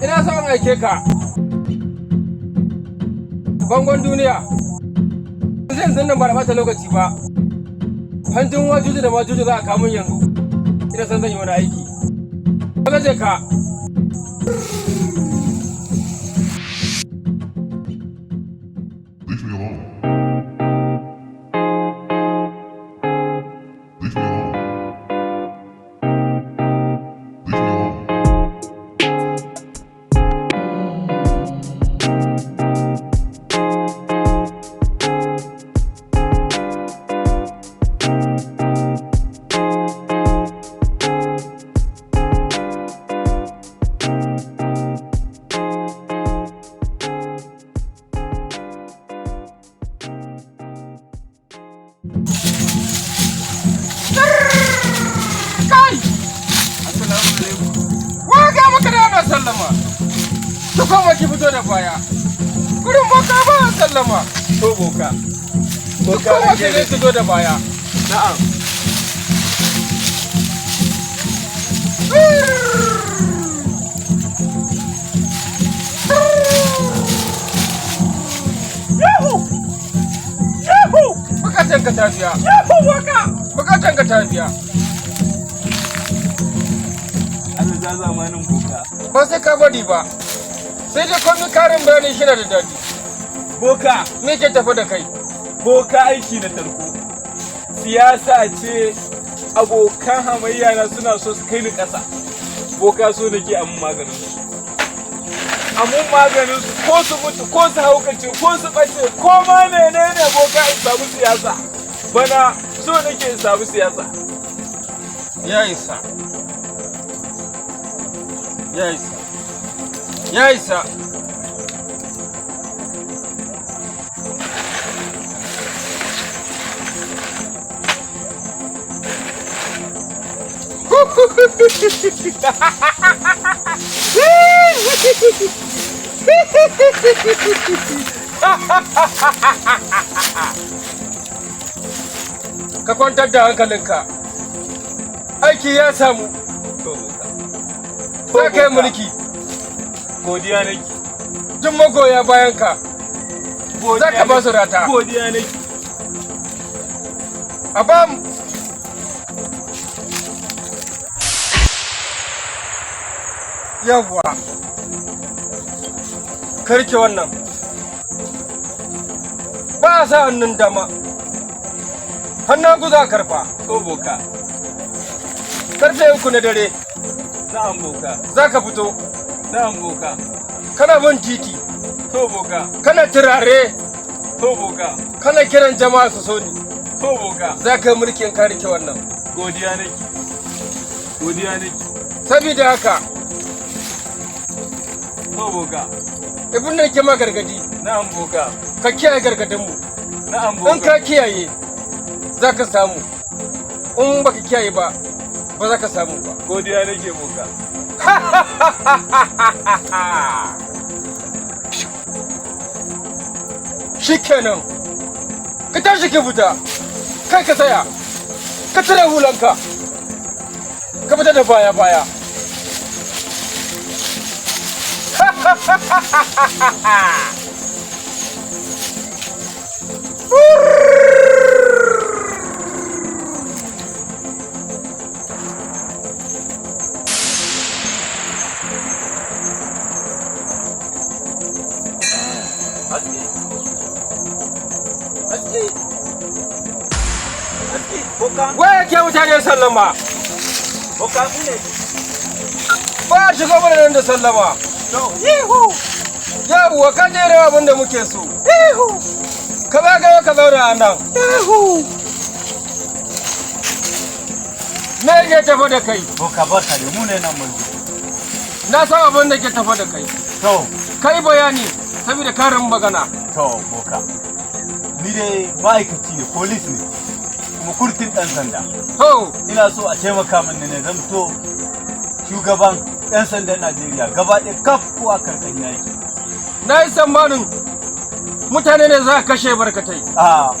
Ina so an aike ka. Bangon duniya. Yanzu nan ba da bata lokaci ba. Hanjin wajuji da majuji za a kamun yanzu. Ina san zan yi wani aiki. Kaga je ka. Leave me alone. Leave me alone. Leave me alone. Kai! Assalamu alaikum. Waga maka da ana sallama. Ki koma ki fito da baya. Gurin boka ba sallama. To boka. Ki koma ki zai fito da baya. Na'am. Yahu! Yahu! Bukatan ka tafiya. Yahu boka! Bukatan ka tafiya. Allah ja zamanin boka. Ba sai ka gwadi ba. Sai dai komai karin bayani shi na da daɗi. Boka, Me ke tafi da kai? boka aiki na tarko. Siyasa ce abokan hamayya na suna so su kai ni ƙasa. Boka so nake amun maganin su. Amun maganin su ko su mutu ko su haukace ko su ɓace ko ma menene boka in samu siyasa. Bana so nake in samu siyasa. Ya isa. Ya isa. Ya isa. Ka kwantar da hankalinka. Aiki ya samu. To boka. Za ka yi mulki. Godiya nake. Duk magoya bayanka. Za ka ba su rata. Godiya nake. A ba mu. Yawwa. Karke wannan. Ba a sa hannun dama. Hannun hagu za a karfa. To boka. Karfe 3 na dare. Na'am boka. Za ka fito. Na'am boka. Kana bin titi. To boka. Kana turare. To boka. Kana kiran jama'a su so ni. To boka. Za ka yi mulkin ka rike wannan. Godiya nake. Godiya nake. Sabida haka, To boka. ibin da ke ma gargadi, Na'am boka. ka kiyaye gargadinmu. Na'am In boka. ka kiyaye, za ka samu. In baka kiyaye ba, ba za ka samu ba. Godiya nake boka. Shikenan, ka tashi ki fita, kai ka tsaya, ka cire hulanka, ka fita da baya-baya. Aski. Aski. Aski. Boka. Waya ke mutane sallama, Boka ne. ba a shiga mana nan da sallama. To. Yehu. Yawuwa ka jera abin da muke so. Yehu. Ka zagayo ka zauna a nan. Yehu. Me ke tafa da kai? Boka barka da mu ne nan mun. Na san abin da ke tafa da kai. To. Kai bayani saboda karin magana. To boka. Ni dai ma'aikaci ne, polis ne. Kuma kurtin ɗan sanda. To, Ina so a taimaka min ne zan to shugaban 'yan sandan Najeriya gaba ɗaya kaf ko a karkan yaki. na yi tsammanin mutane ne za ka kashe barkatai. A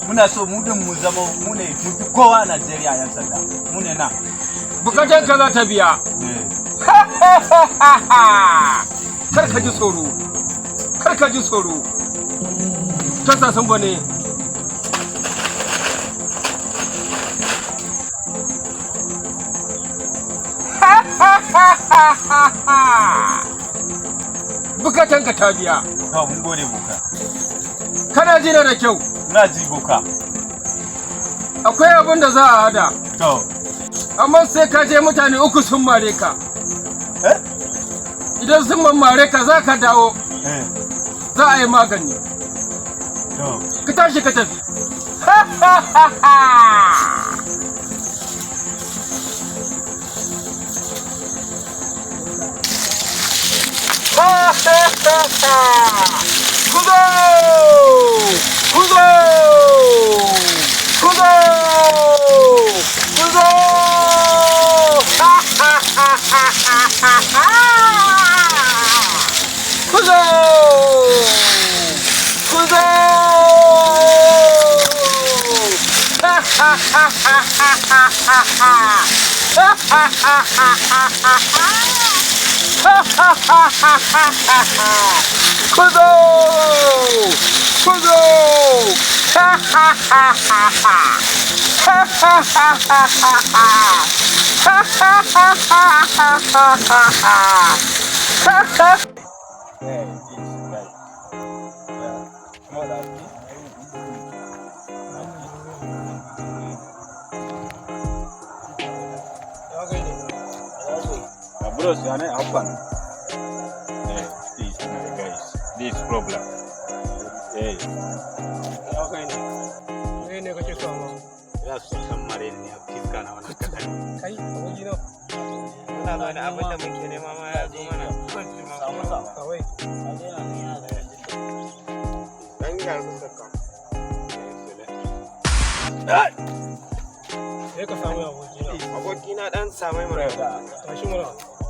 muna so mu din mu zama mu ne mu fi kowa a Najeriya 'yan sanda. Mu ne nan. Bukatan ka za ta biya. Eh. kar ka ji tsoro, kar ka ji tsoro. Tasa sun bane. Bukatan ka ta biya. To mun gode boka. Kana ji na da kyau. Na ji boka. Akwai abin da za a hada. To. Amma sai ka je mutane uku sun mare ka. Eh? Idan sun mare ka za ka dawo. Za a yi magani. To. Ka tashi ka tafi. Kuzo! Kuzo! Kuzo! Kuzo! Kuzo! Kuzo! Kuzo! Kuzo! Bros, you are not open. This guys, this problem. Hey. Okay. Ne kake so amma. Ya su kan mare ne a fiska na wannan kadan. Kai, wani no. Muna da abin da muke nema ma ya zo mana. Samu sa. Kawai. Dan gida kun saka. Sai ka samu abokina. Abokina dan samai mu da. Tashi mura.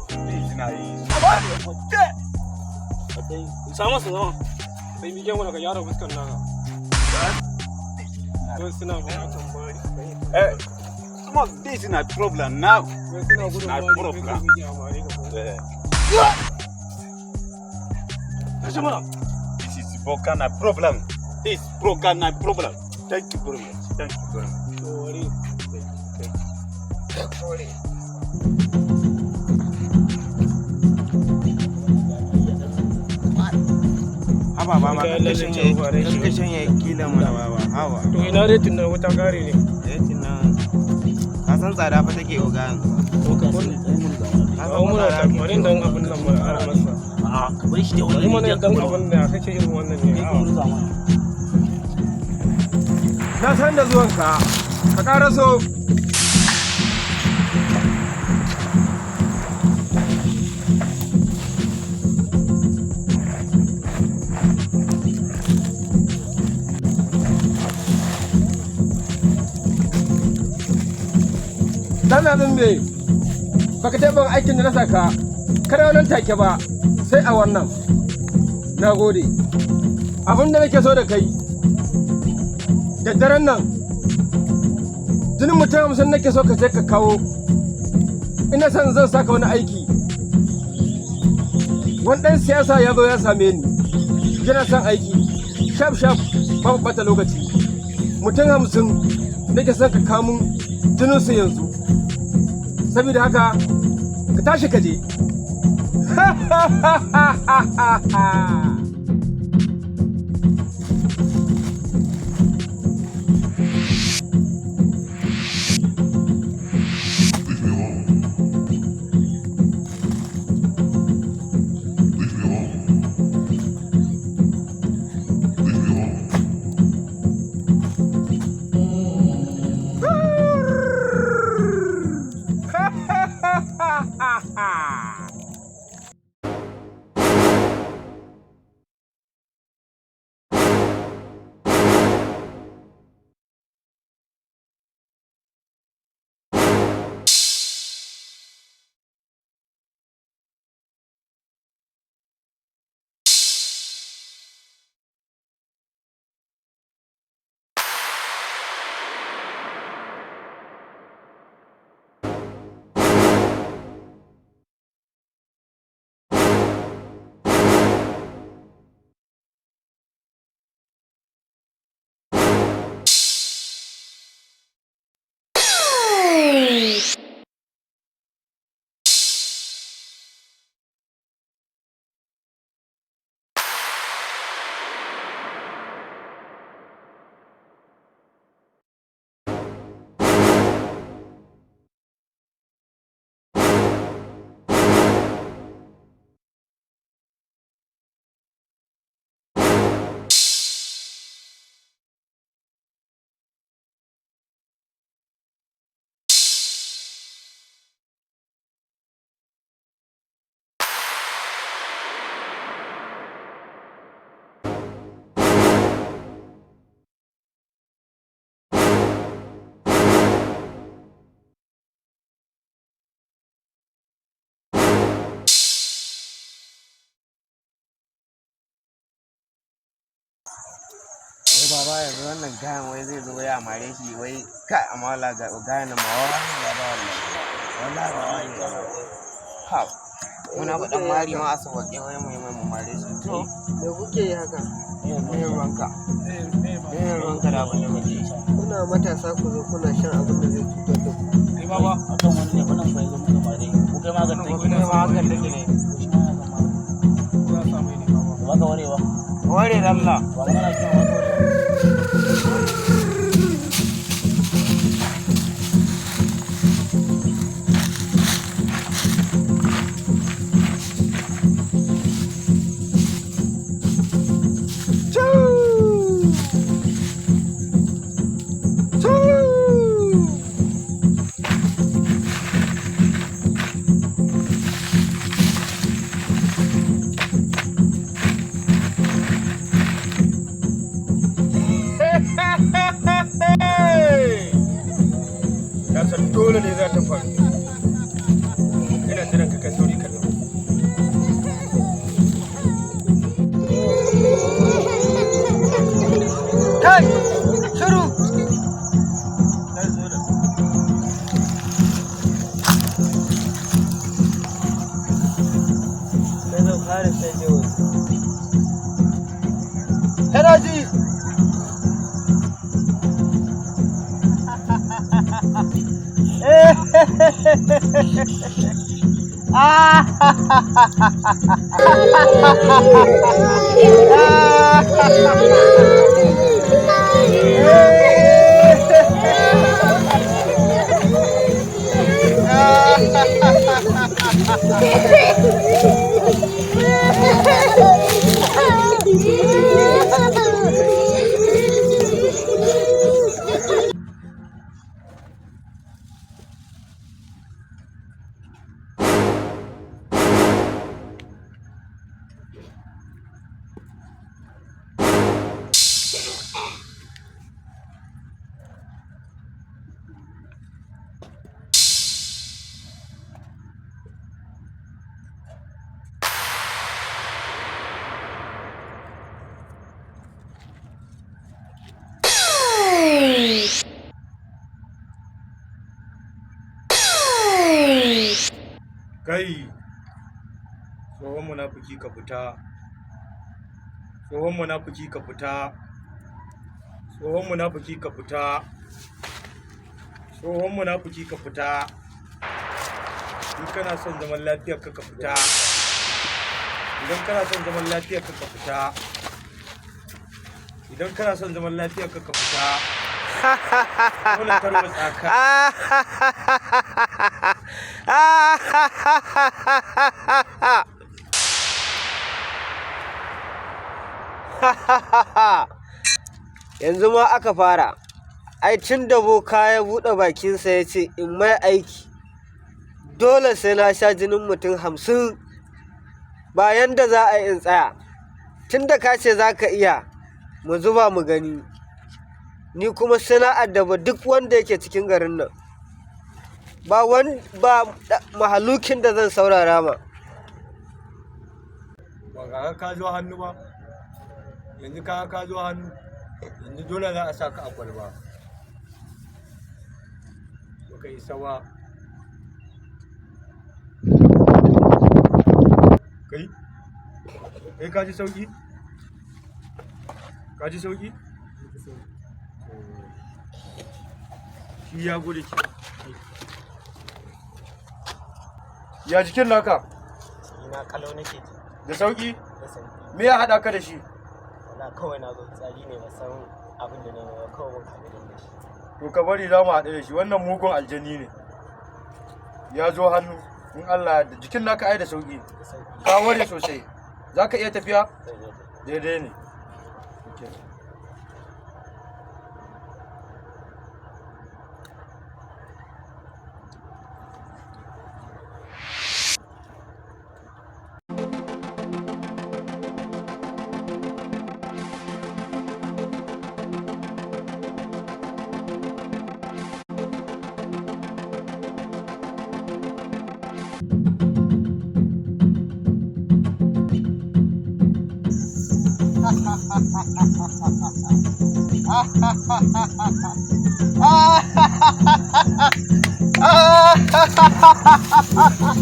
Please na yi. Sama su zama. Sai mi ke mana ka yara fuskar naka. Don suna bukatan bari. Come on, this is not problem now. Don suna gudun Na bari. problem. Tashi mura. This is broken a problem. This broken a problem. Thank you very much. Thank you very much. Sorry. Sorry. Haba baba kashin ya kila mana baba. Haba. To ina retin nan wata kare ne. Retin nan ka san tsada fa take oga yanzu. To ka kun. Kawo muna tamarin dan abin nan mara armasa. A'a ka bar shi da Wani mana dan abin da kake yin wannan ne. Na san da zuwanka. Ka ƙara so. Dan abin me baka taɓa aikin da na saka kada wannan take ba sai a wannan. Na gode. Abin da nake so da kai da daren nan jinin mutum 50 nake so ka je ka kawo. Ina son zan saka wani aiki. Wani ɗan siyasa ya zo ya same ni yana son aiki shaf shaf babu bata lokaci. Mutum 50 nake son ka kawo mun jininsu yanzu. Saboda haka ka tashi ka je. Leave me alone. Leave me alone. Leave me alone. baba yanzu wannan gayan wai zai zo ya mare shi wai kai amma wala ga gayan na mawa ya ba wallahi wallahi ha muna ba dan mari ma asa wake wai mu mare shi to me kuke yi haka? me ranka da abin da muke Kuna matasa ku zo kuna shan abin da zai cutar da ku. Kai baba akan wani ne wannan bai zo muka mare ko kai maganin take ne ma hakan take ne ya samu ne baba ba ka warewa ware Allah ba mana kin wato Na san dole ne za ta faru. Ina jiran ka kai sauri kallon. Kai! Shiru! Kai zan fara sai je wani. Kana ji? Kai, tsohon munafiki ka fita. Tsohon munafiki ka fita. Tsohon munafiki ka fita. Tsohon munafiki ka fita. In kana son zaman lafiyar ka ka fita. Idan kana son zaman lafiyar ka ka fita. Idan kana son zaman lafiyar ka ka fita. Dole tarwatsa ka. Yanzu ma aka fara. Ai tun da boka ya buɗe bakinsa ya ce in mai aiki, dole sai na sha jinin mutum 50 bayan da za a yi in tsaya. Tun da ka ce za ka iya, mu zuba mu gani. Ni kuma sai na addaba duk wanda yake cikin garin nan. Ba mahalukin da zan saurara ma. Ba ga ka zo hannu ba. Yanzu ka zo hannu. Yanzu dole za a sa ka a kwalba. Baka isa ba. Kai ka ji sauki? Ka ji sauki? Shi ya gode ki. Ya jikin naka? Ina kalau nake ji. Da sauki? Da sauki. Me ya haɗa ka da shi? Wala kawai na zo tsari ne ba san abin da ne ba kawai mun haɗu da shi. To ka bari za mu haɗu da shi, wannan mugun aljani ne. Ya zo hannu, in Allah da jikin naka ai da sauki. Da sauki. Ka ware sosai. Za ka iya tafiya? Daidai ne. Leave me alone. Leave me alone. Leave me alone.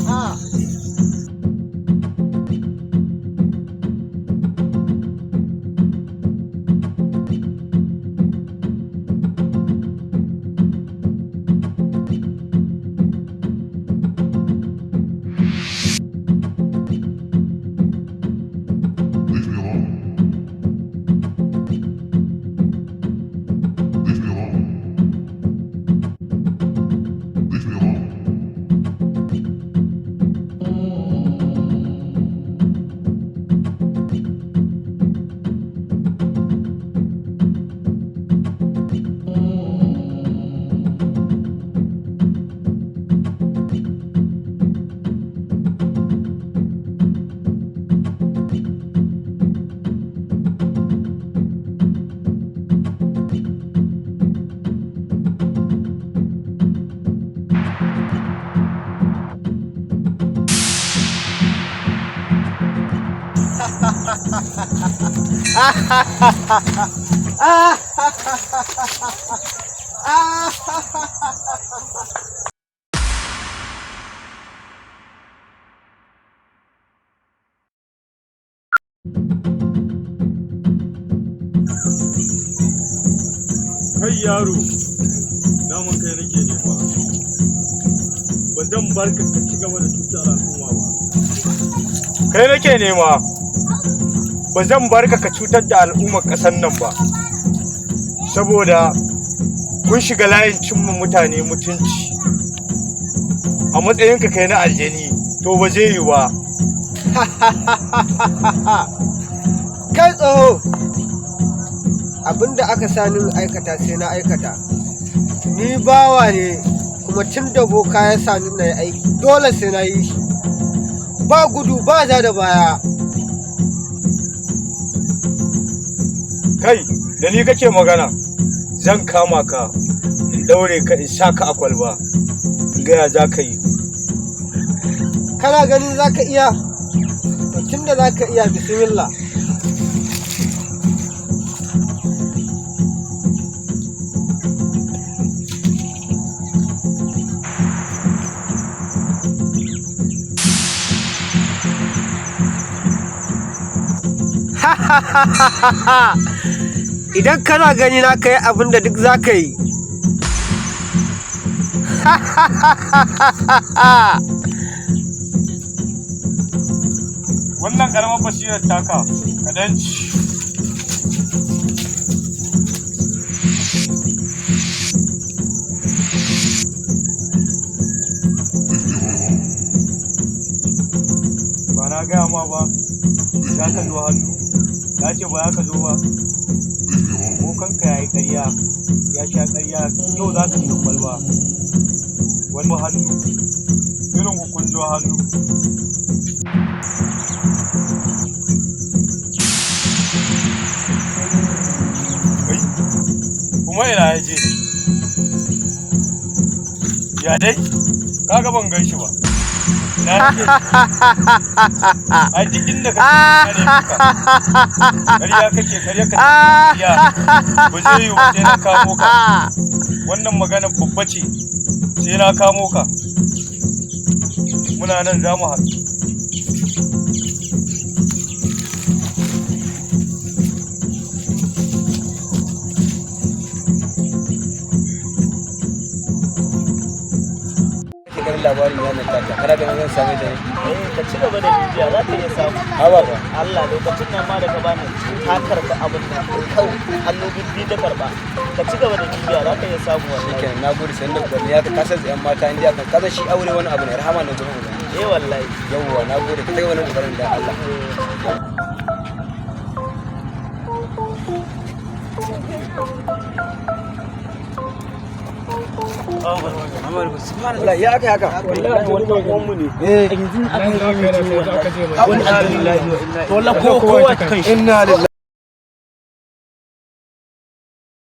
Kai yaro, daman kai nake nema. Ba zan bar ka ci gaba da cutar al'umma ba. Kai nake nema. Ba zan bar ka cutar da al'ummar ƙasar nan ba. Saboda kun shiga layin cimma mutane mutunci. A matsayinka kai na aljani, to ba zai yi ba. Kai tsoho, abinda aka sani aikata sai na aikata. Ni bawa ne, kuma tun da boka ya sani na yi aiki dole sai na yi shi. Ba gudu ba ja da baya. Kai, da ni kake magana, zan kama ka, in daure ka, in sa ka a kwalba, in gaya za ka yi. Kana ganin za ka iya? To tun da za ka iya, bismillah. Idan kana gani na kai abin da duk za ka yi. Wannan ƙaramar basirar taka, kaɗan ci. Ba na gaya ma ba, za ka zo hannu. Ya ce ba ya ka zo ba. Bokanka ya yi ƙarya, ya sha ƙarya, yau za ka shiga kwalba. Wani hannu, irin hukunjo hannu. Kuma ina ya je? Ya dai? Kaga ban gan shi ba. Na yake? A duk inda kake kare ka. Ƙarya ba zai yi wa sai na kamo ka. Wannan magana babba ce, sai na kamo ka. Muna nan za mu haɗu. labarin wannan taka kana ganin zan same ta ne ka ci gaba da bibiya za ka iya samu haba ba Allah lokacin nan ma da ka bani ka karɓi abin nan kau hannu bibbi da karɓa ka ci gaba da bibiya za ka iya samu wannan shikenan nagode sai da kwalli ya ka san yan mata indiya kan kaza shi aure wani abu ne rahama na gurin uba wallahi yawwa nagode ka kai wannan kokarin da Allah subhanallah ya aka haka wallahi wannan uwanmu ne yanzu aka yi wani ko kan